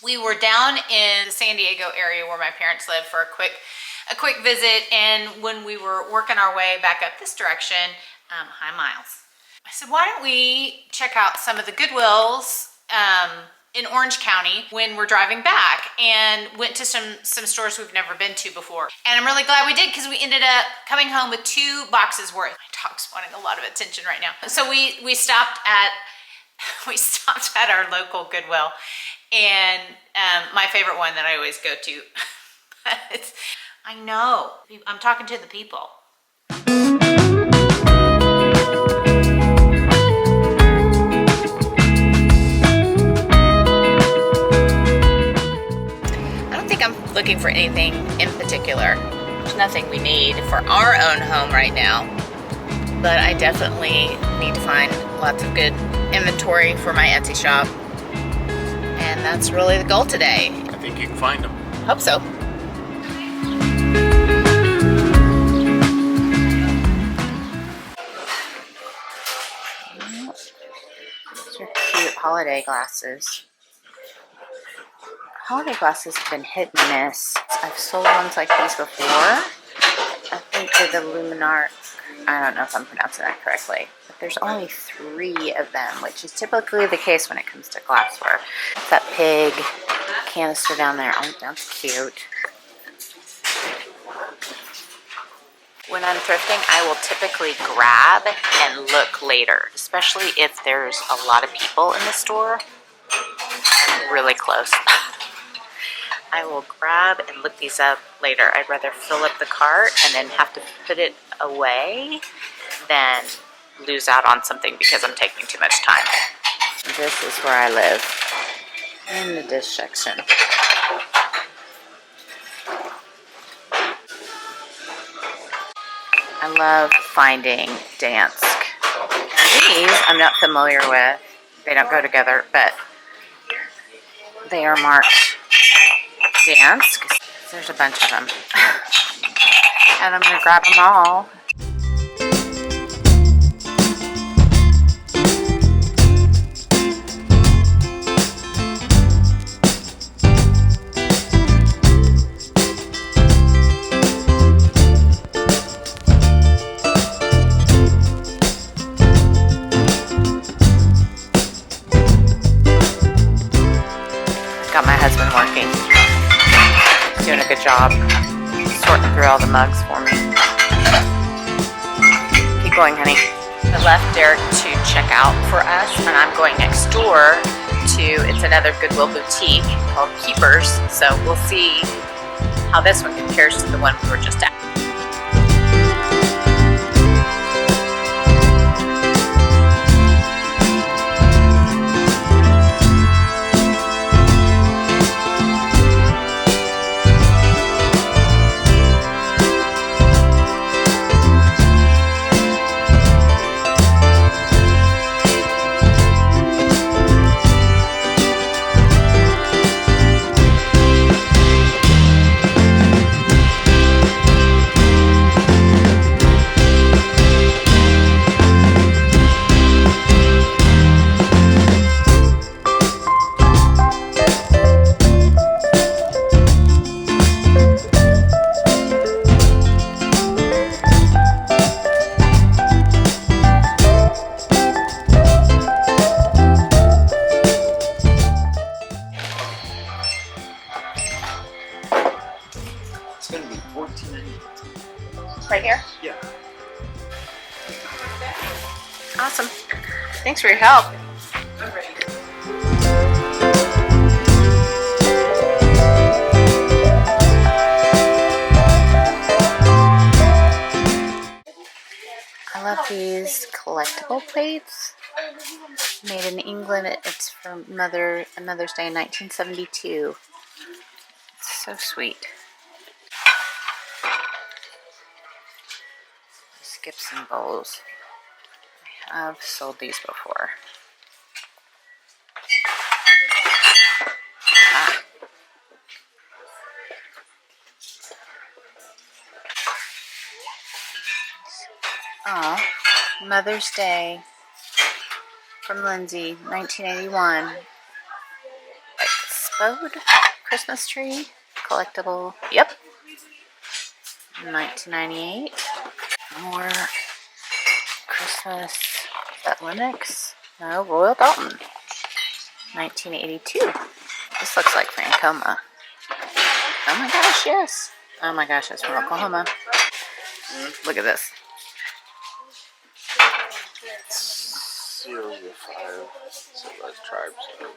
We were down in the San Diego area where my parents live for a quick visit, and when we were working our way back up this direction, hi Miles, I said, why don't we check out some of the Goodwills in Orange County when we're driving back, and went to some stores we've never been to before. And I'm really glad we did, because we ended up coming home with 2 boxes worth. My dog's wanting a lot of attention right now. So we stopped at our local Goodwill, and my favorite one that I always go to. I know, I'm talking to the people. I'm looking for anything in particular. There's nothing we need for our own home right now, but I definitely need to find lots of good inventory for my Etsy shop, and that's really the goal today. I think you can find them. Hope so. These are cute holiday glasses. Holiday glasses have been hit and miss. I've sold ones like these before. I think they're the Luminar. I don't know if I'm pronouncing that correctly. But there's only 3 of them, which is typically the case when it comes to glassware. That pig canister down there. Oh, that's cute. When I'm thrifting, I will typically grab and look later, especially if there's a lot of people in the store. I'm really close. I will grab and look these up later. I'd rather fill up the cart and then have to put it away than lose out on something because I'm taking too much time. This is where I live, in the dish section. I love finding Dansk. These I'm not familiar with. They don't go together, but they are marked Dansk. There's a bunch of them. And I'm going to grab them all. Got my husband working. He's doing a good job sorting through all the mugs for me. Keep going, honey. I left Derek to check out for us, and I'm going next door to, it's another Goodwill boutique called Keepers. So we'll see how this one compares to the one we were just at. Right here? Yeah. Awesome. Thanks for your help. I'm ready. I love these collectible plates. Made in England. It's from Mother's Day in 1972. It's so sweet. Skips and bowls. I have sold these before. Oh, Mother's Day from Lindsay, 1981. Like Bode Christmas tree. Collectible. Yep. 1998. More Christmas. Is that Linux? No, Royal Dalton. 1982. This looks like Francoma. Oh my gosh, yes. Oh my gosh, that's from Oklahoma. Look at this. 0 to 5. So those tribes are.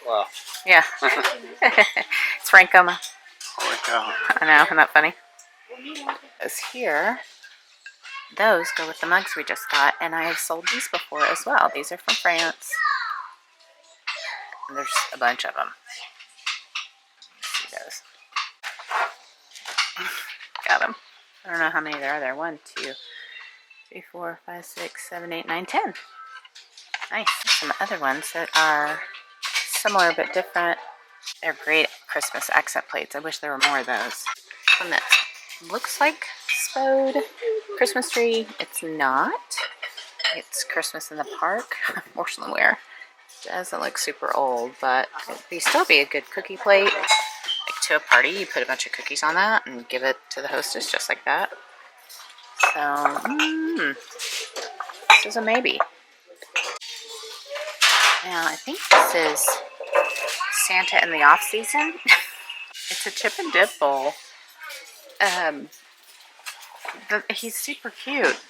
Wow. Yeah. It's Francoma. Holy cow. I know, isn't that funny? Those here, those go with the mugs we just got, and I have sold these before as well. These are from France. And there's a bunch of them. See those. Got them. I don't know how many there are there. 1, 2, 3, 4, 5, 6, 7, 8, 9, 10. Nice. Some other ones that are similar but different. They're great Christmas accent plates. I wish there were more of those. One that looks like Spode Christmas tree. It's not. It's Christmas in the Park. Porcelain ware. Doesn't look super old, but it'd still be a good cookie plate. Like to a party, you put a bunch of cookies on that and give it to the hostess just like that. So, this is a maybe. Now, I think this is Santa in the off season. It's a chip and dip bowl. He's super cute.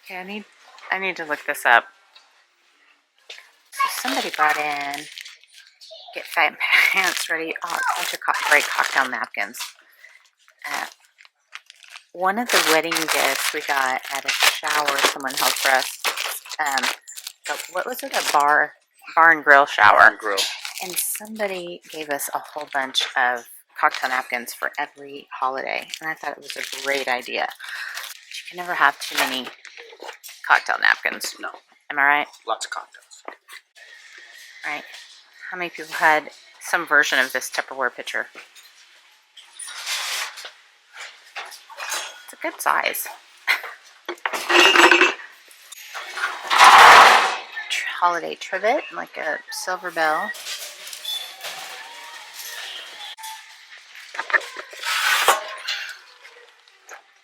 Okay, I need to look this up. So somebody brought in get fat pants ready. Oh, a bunch of great cocktail napkins. One of the wedding gifts we got at a shower someone held for us. What was it? A bar and grill shower. Bar and grill. And somebody gave us a whole bunch of cocktail napkins for every holiday. And I thought it was a great idea. You can never have too many cocktail napkins. No. Am I right? Lots of cocktails. Right. How many people had some version of this Tupperware pitcher? It's a good size. Holiday trivet, like a silver bell.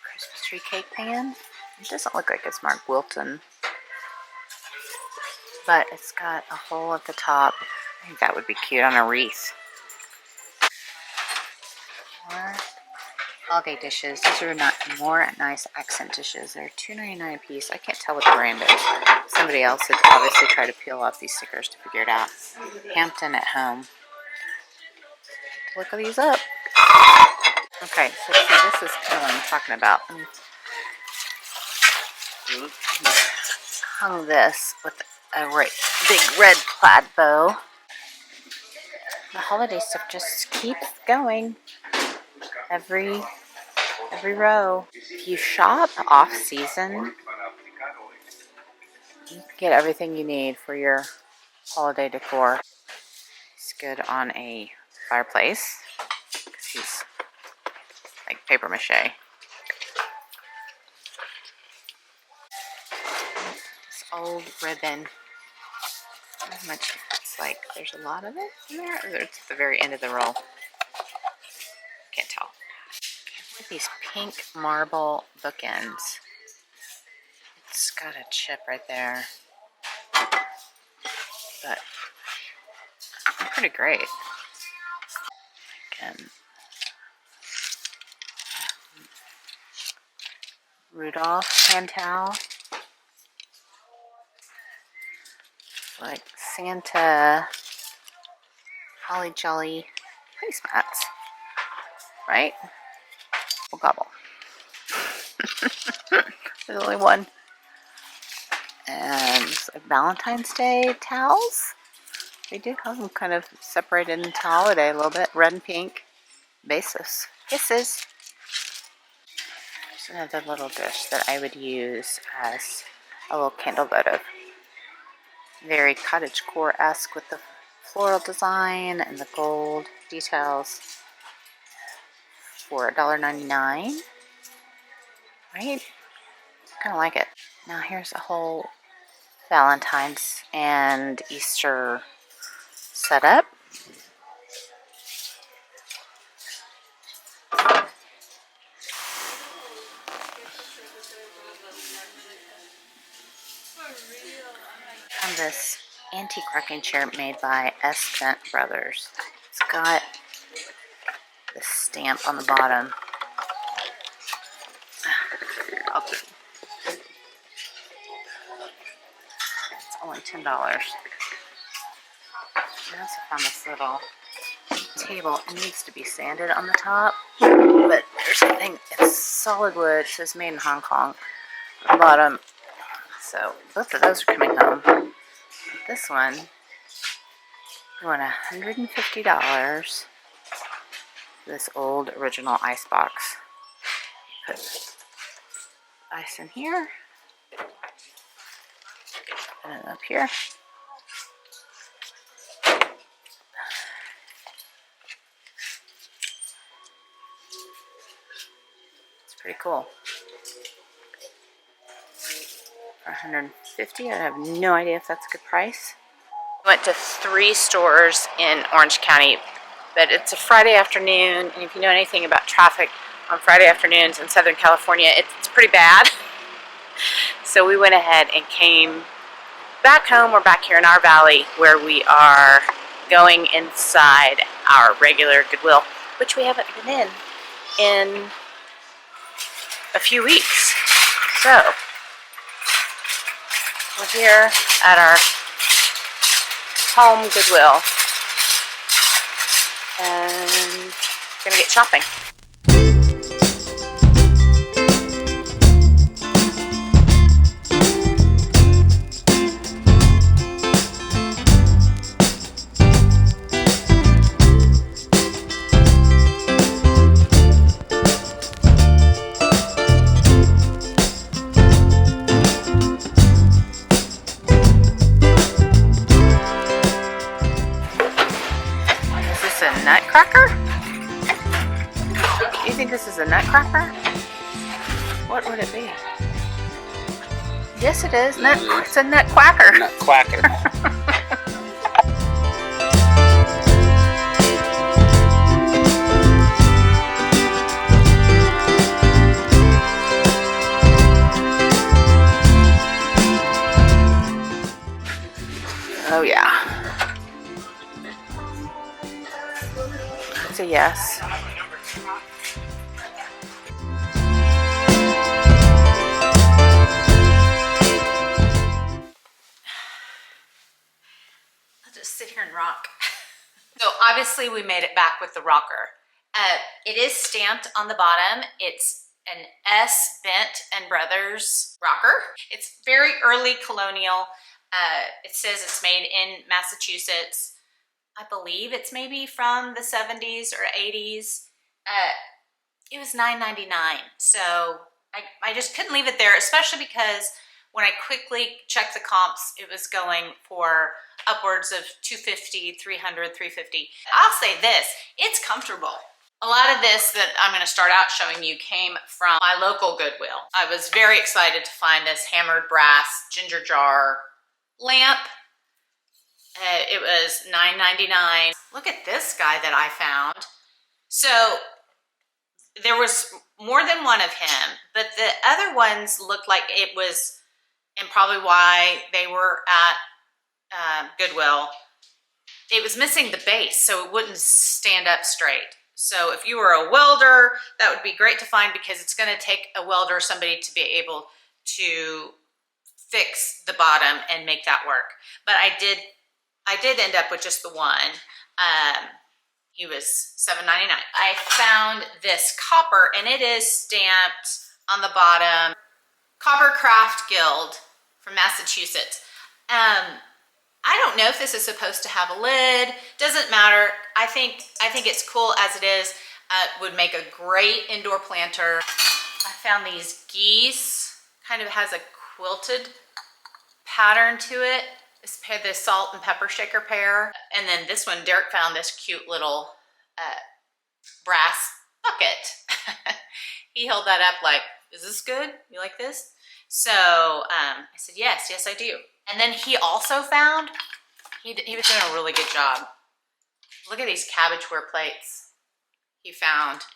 Christmas tree cake pan. It doesn't look like it's marked Wilton, but it's got a hole at the top. I think that would be cute on a wreath. More holiday dishes. These are more nice accent dishes. They're $2.99 a piece. I can't tell what the brand is. Somebody else had obviously tried to peel off these stickers to figure it out. Hampton at Home. Look these up. Okay, so see, this is kind of what I'm talking about. Hung this with a big red plaid bow. The holiday stuff just keeps going. Every row. If you shop off season, you can get everything you need for your holiday decor. It's good on a fireplace because he's like paper mache. This old ribbon. How much it's like? There's a lot of it in there, or it's at the very end of the roll. Can't tell. Look at these pink marble bookends. It's got a chip right there, but they're pretty great. Again, Rudolph hand towel. Like Santa Holly Jolly placemats, right? We'll gobble. There's only one. And like Valentine's Day towels. They do have them kind of separated into holiday a little bit. Red and pink. Basis. Kisses. There's another little dish that I would use as a little candle votive. Very cottagecore-esque with the floral design and the gold details for $1.99. Right? Kind of like it. Now here's a whole Valentine's and Easter setup. this antique rocking chair made by S. Bent Brothers. It's got the stamp on the bottom. It's only $10. I also found this little table. It needs to be sanded on the top, but there's something, it's solid wood. It says made in Hong Kong on the bottom. So both of those are coming home. This one, I won $150 for this old original ice box. Put ice in here, put it up here. It's pretty cool. For $150, I have no idea if that's a good price. I went to 3 stores in Orange County, but it's a Friday afternoon, and if you know anything about traffic on Friday afternoons in Southern California, it's pretty bad. So we went ahead and came back home. We're back here in our valley where we are going inside our regular Goodwill, which we haven't been in a few weeks. So we're here at our home Goodwill and gonna get shopping. Nutcracker? Do you think this is a nutcracker? What would it be? Yes, it is. It's a nutcracker. Nutcracker. Oh yeah. That's a yes. I'll just sit here and rock. So obviously we made it back with the rocker. It is stamped on the bottom. It's an S. Bent and Brothers rocker. It's very early colonial. It says it's made in Massachusetts. I believe it's maybe from the 70s or 80s. It was $9.99. So I just couldn't leave it there, especially because when I quickly checked the comps, it was going for upwards of $250, $300, $350. I'll say this, it's comfortable. A lot of this that I'm going to start out showing you came from my local Goodwill. I was very excited to find this hammered brass ginger jar lamp. It was $9.99. Look at this guy that I found. So there was more than one of him, but the other ones looked like it was, and probably why they were at Goodwill, it was missing the base, so it wouldn't stand up straight. So if you were a welder, that would be great to find, because it's going to take a welder, somebody to be able to fix the bottom and make that work. But I did end up with just the one. He was $7.99. I found this copper, and it is stamped on the bottom, Copper Craft Guild from Massachusetts. I don't know if this is supposed to have a lid. Doesn't matter. I think it's cool as it is. Would make a great indoor planter. I found these geese. Kind of has a quilted pattern to it. This salt and pepper shaker pair. And then this one, Derek found this cute little brass bucket. He held that up like, is this good? You like this? So I said, yes, I do. And then he also found, he was doing a really good job. Look at these cabbageware plates. He found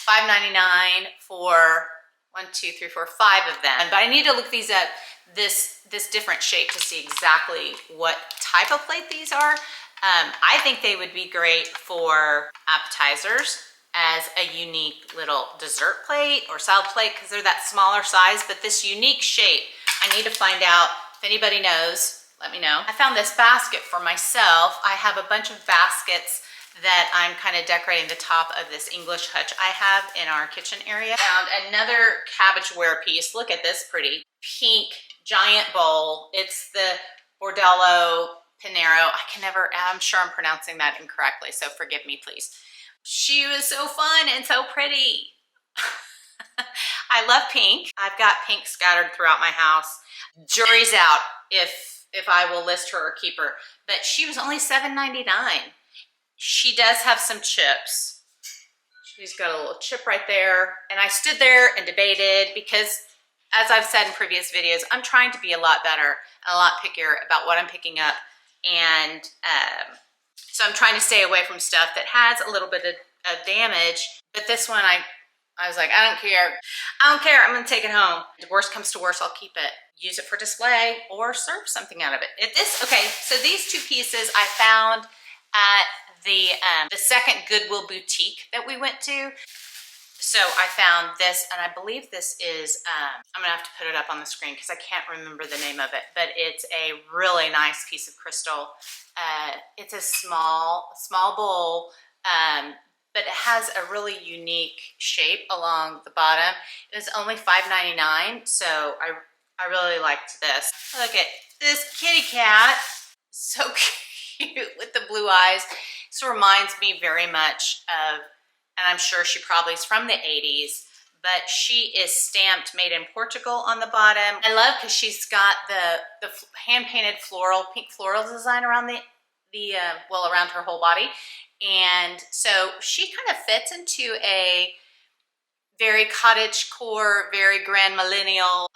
$5.99 for 1, 2, 3, 4, 5 of them. But I need to look these up, this different shape, to see exactly what type of plate these are. I think they would be great for appetizers as a unique little dessert plate or salad plate, because they're that smaller size. But this unique shape, I need to find out. If anybody knows, let me know. I found this basket for myself. I have a bunch of baskets that I'm kind of decorating the top of this English hutch I have in our kitchen area. Found another cabbageware piece. Look at this pretty pink giant bowl. It's the Bordello Pinero. I'm sure I'm pronouncing that incorrectly, so forgive me, please. She was so fun and so pretty. I love pink. I've got pink scattered throughout my house. Jury's out if I will list her or keep her, but she was only $7.99. She does have some chips. She's got a little chip right there. And I stood there and debated because, as I've said in previous videos, I'm trying to be a lot better and a lot pickier about what I'm picking up. And so I'm trying to stay away from stuff that has a little bit of damage. But this one, I was like, I don't care. I don't care. I'm going to take it home. If the worst comes to worst, I'll keep it. Use it for display or serve something out of it. Okay, so these two pieces I found at the second Goodwill boutique that we went to. So I found this, and I believe this is, I'm gonna have to put it up on the screen because I can't remember the name of it, but it's a really nice piece of crystal. It's a small bowl, but it has a really unique shape along the bottom. It was only $5.99, so I really liked this. Look at this kitty cat, so cute with the blue eyes. This reminds me very much of, and I'm sure she probably is from the 80s, but she is stamped made in Portugal on the bottom. I love because she's got the hand-painted pink floral design around around her whole body. And so she kind of fits into a very cottagecore, very grand millennial,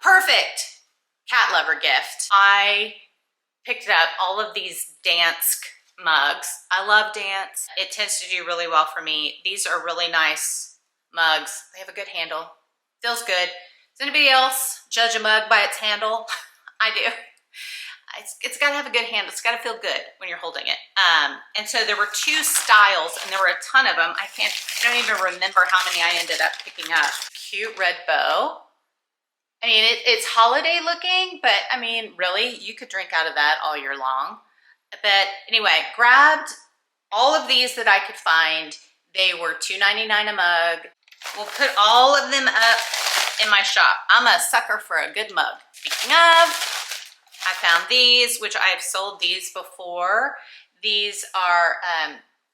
perfect cat lover gift. I picked up all of these dance mugs. I love dance. It tends to do really well for me. These are really nice mugs. They have a good handle. Feels good. Does anybody else judge a mug by its handle? I do. It's got to have a good handle. It's got to feel good when you're holding it. And so there were 2 styles, and there were a ton of them. I don't even remember how many I ended up picking up. Cute red bow. I mean, it's holiday looking, but I mean, really, you could drink out of that all year long. But anyway, grabbed all of these that I could find. They were $2.99 a mug. We'll put all of them up in my shop. I'm a sucker for a good mug. Speaking of, I found these, which I've sold these before. These are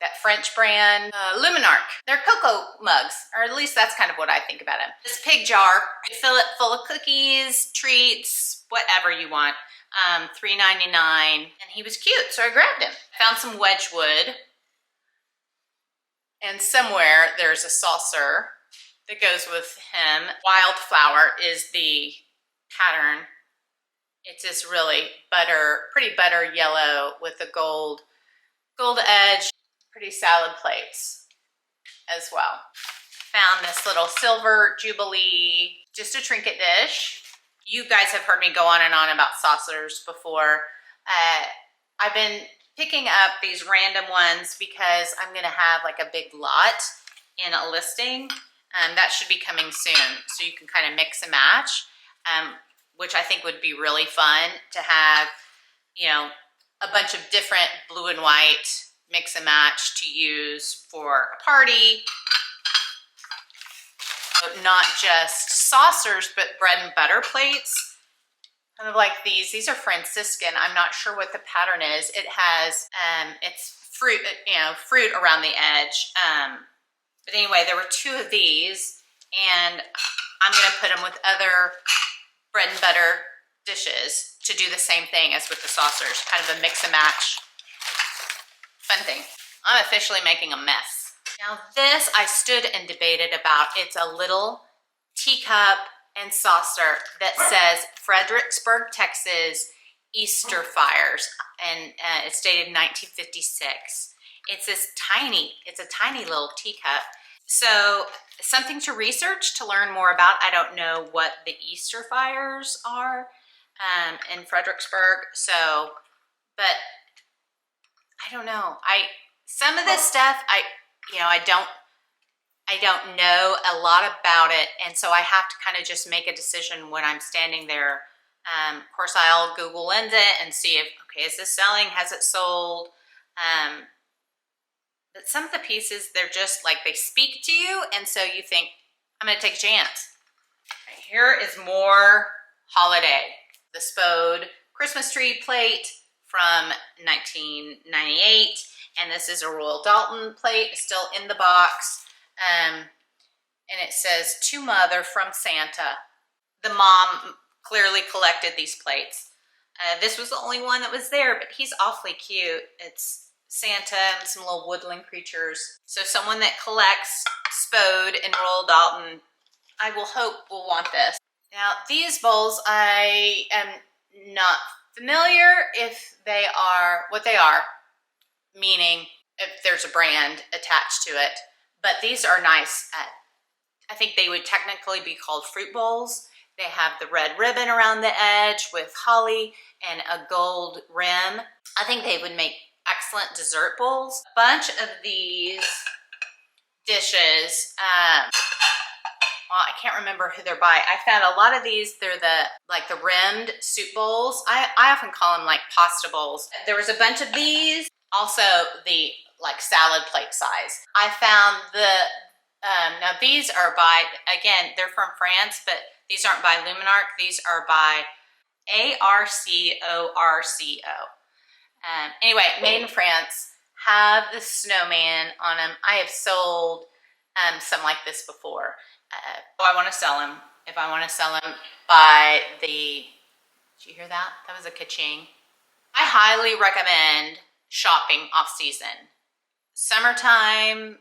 that French brand, Luminarc. They're cocoa mugs, or at least that's kind of what I think about them. This pig jar, you fill it full of cookies, treats, whatever you want. $3.99, and he was cute, so I grabbed him. Found some Wedgwood, and somewhere there's a saucer that goes with him. Wildflower is the pattern. It's this really pretty butter yellow with a gold edge. Pretty salad plates as well. Found this little silver Jubilee, just a trinket dish. You guys have heard me go on and on about saucers before. I've been picking up these random ones because I'm gonna have like a big lot in a listing. That should be coming soon. So you can kind of mix and match, which I think would be really fun to have, you know, a bunch of different blue and white mix and match to use for a party. Not just saucers, but bread and butter plates. Kind of like these. These are Franciscan. I'm not sure what the pattern is. It has, it's fruit, fruit around the edge. But anyway, there were 2 of these, and I'm gonna put them with other bread and butter dishes to do the same thing as with the saucers. Kind of a mix and match. Fun thing. I'm officially making a mess. Now this I stood and debated about. It's a little teacup and saucer that says Fredericksburg, Texas, Easter fires, and it's dated 1956. It's a tiny little teacup, So something to research, to learn more about. I don't know what the Easter fires are in Fredericksburg. So, but I don't know. Some of this stuff, I don't know a lot about it. And so I have to kind of just make a decision when I'm standing there. Of course, I'll Google Lens it and see if, okay, is this selling? Has it sold? But some of the pieces, they're just like, they speak to you. And so you think, I'm going to take a chance. Right, here is more holiday. The Spode Christmas tree plate from 1998. And this is a Royal Dalton plate, still in the box. And it says, to Mother from Santa. The mom clearly collected these plates. This was the only one that was there, but he's awfully cute. It's Santa and some little woodland creatures. So someone that collects Spode and Royal Dalton, I will hope will want this. Now these bowls, I am not familiar if they are what they are, meaning if there's a brand attached to it. But these are nice. I think they would technically be called fruit bowls. They have the red ribbon around the edge with holly and a gold rim. I think they would make excellent dessert bowls. A bunch of these dishes, well, I can't remember who they're by. I found a lot of these, they're the rimmed soup bowls. I often call them like pasta bowls. There was a bunch of these, also the like salad plate size. I found now these are by, again, they're from France, but these aren't by Luminarc. These are by Arcorco. Anyway, made in France, have the snowman on them. I have sold some like this before. I want to sell them. If I want to sell them by the, did you hear that? That was a ka-ching. I highly recommend shopping off season. Summertime,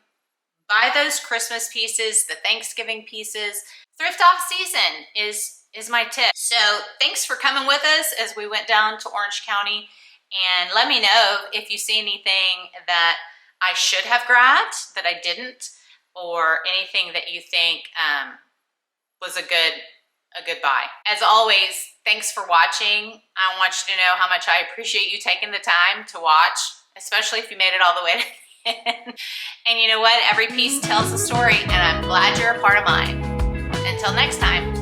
buy those Christmas pieces, the Thanksgiving pieces. Thrift off season is my tip. So thanks for coming with us as we went down to Orange County, and let me know if you see anything that I should have grabbed that I didn't, or anything that you think was a good buy. As always, thanks for watching. I want you to know how much I appreciate you taking the time to watch, especially if you made it all the way to the end. And you know what? Every piece tells a story, and I'm glad you're a part of mine. Until next time.